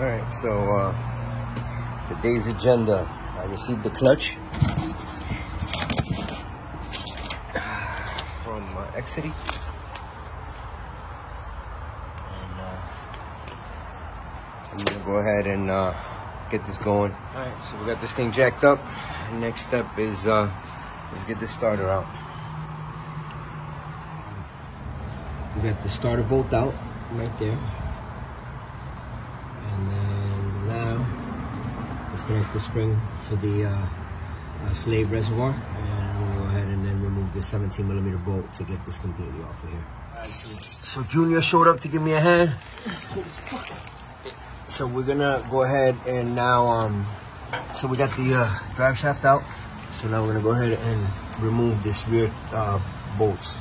Alright, so today's agenda. I received the clutch from Exity. And I'm gonna go ahead and get this going. Alright, so we got this thing jacked up. Next step is let's get this starter out. We got the starter bolt out right there. And then now, let's connect the spring for the slave reservoir. And I'm gonna go ahead and then remove the 17mm bolt to get this completely off of here. Right, so Junior showed up to give me a hand. So we're gonna go ahead and now, so we got the drive shaft out. So now we're gonna go ahead and remove this rear bolts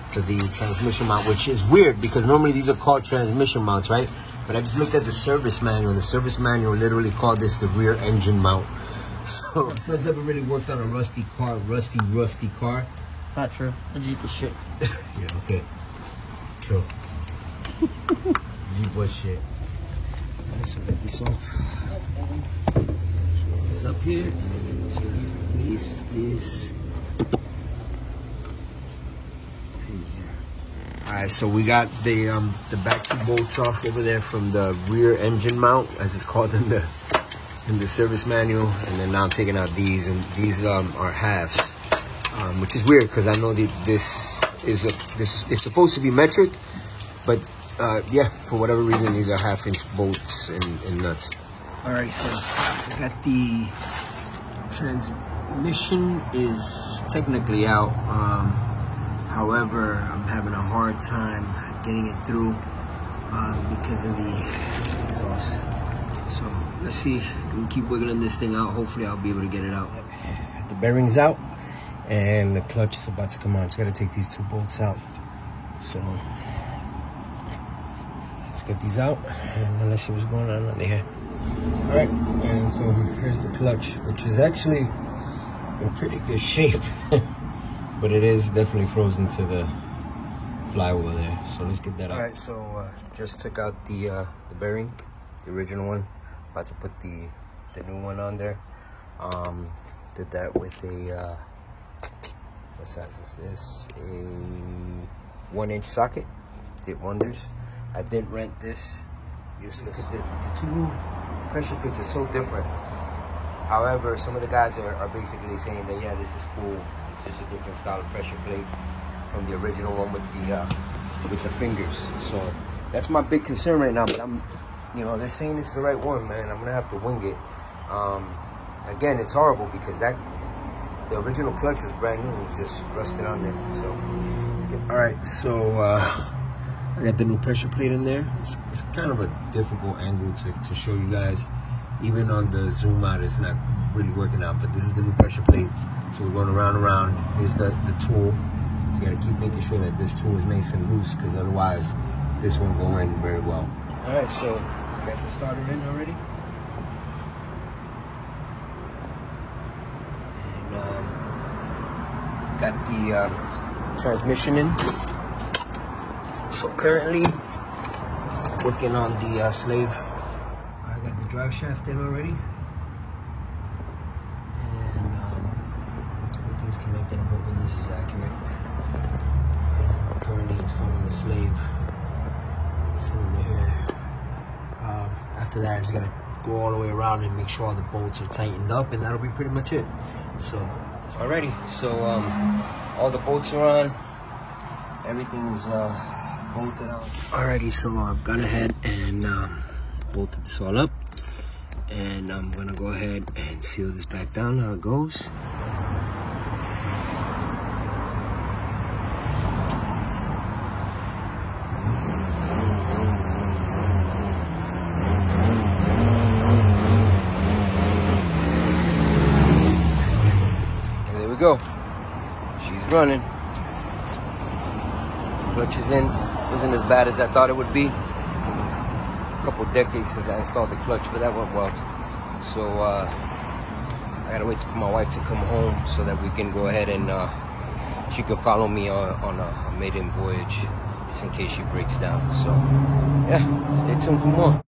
for the transmission mount, which is weird because normally these are called transmission mounts, right? But I just looked at the service manual. The service manual literally called this the rear engine mount. So it's never really worked on a rusty car, rusty car. Not true. The Jeep was shit. Yeah, okay. True. Jeep was shit. Alright, so get this off. This up here. This. Alright, so we got the back two bolts off over there from the rear engine mount, as it's called in the service manual, and then now I'm taking out these, and these are halves, which is weird because I know that this is supposed to be metric, but yeah, for whatever reason these are 1/2-inch bolts and nuts. Alright, so we got the transmission is technically out. However, I'm having a hard time getting it through because of the exhaust. So let's see. I'm gonna keep wiggling this thing out. Hopefully, I'll be able to get it out. The bearing's out, and the clutch is about to come on. Just gotta take these two bolts out. So let's get these out, and then let's see what's going on under here. All right, and so here's the clutch, which is actually in pretty good shape. But it is definitely frozen to the flywheel there. So let's get that out. All right, so just took out the bearing, the original one. About to put the new one on there. Did that with a, what size is this? A 1-inch socket. Did wonders. I did rent this. Just look at the two pressure plates are so different. However, some of the guys are basically saying that, yeah, this is cool. It's just a different style of pressure plate from the original one with the fingers. So that's my big concern right now. But they're saying it's the right one, man. I'm gonna have to wing it. Again, it's horrible because the original clutch was brand new. It was just rusted on there. So all right, so I got the new pressure plate in there. It's kind of a difficult angle to show you guys. Even on the zoom out, it's not really working out, but this is the new pressure plate. So we're going around and around. Here's the tool. So you gotta keep making sure that this tool is nice and loose, because otherwise this won't go in very well. All right, so we got the starter in already. And got the transmission in. So currently working on the slave. I got the drive shaft in already. Everything's connected. I'm hoping this is accurate. I'm currently installing the slave cylinder here. After that, I just gotta go all the way around and make sure all the bolts are tightened up, and that'll be pretty much it. So, alrighty. So, all the bolts are on. Everything's bolted out. Alrighty. So I've gone ahead and bolted this all up, and I'm gonna go ahead and seal this back down. How it goes. Go. She's running. Clutch is in. Wasn't as bad as I thought it would be. A couple decades since I installed the clutch, but that went well. So I gotta wait for my wife to come home so that we can go ahead and she can follow me on a maiden voyage just in case she breaks down. So yeah, stay tuned for more.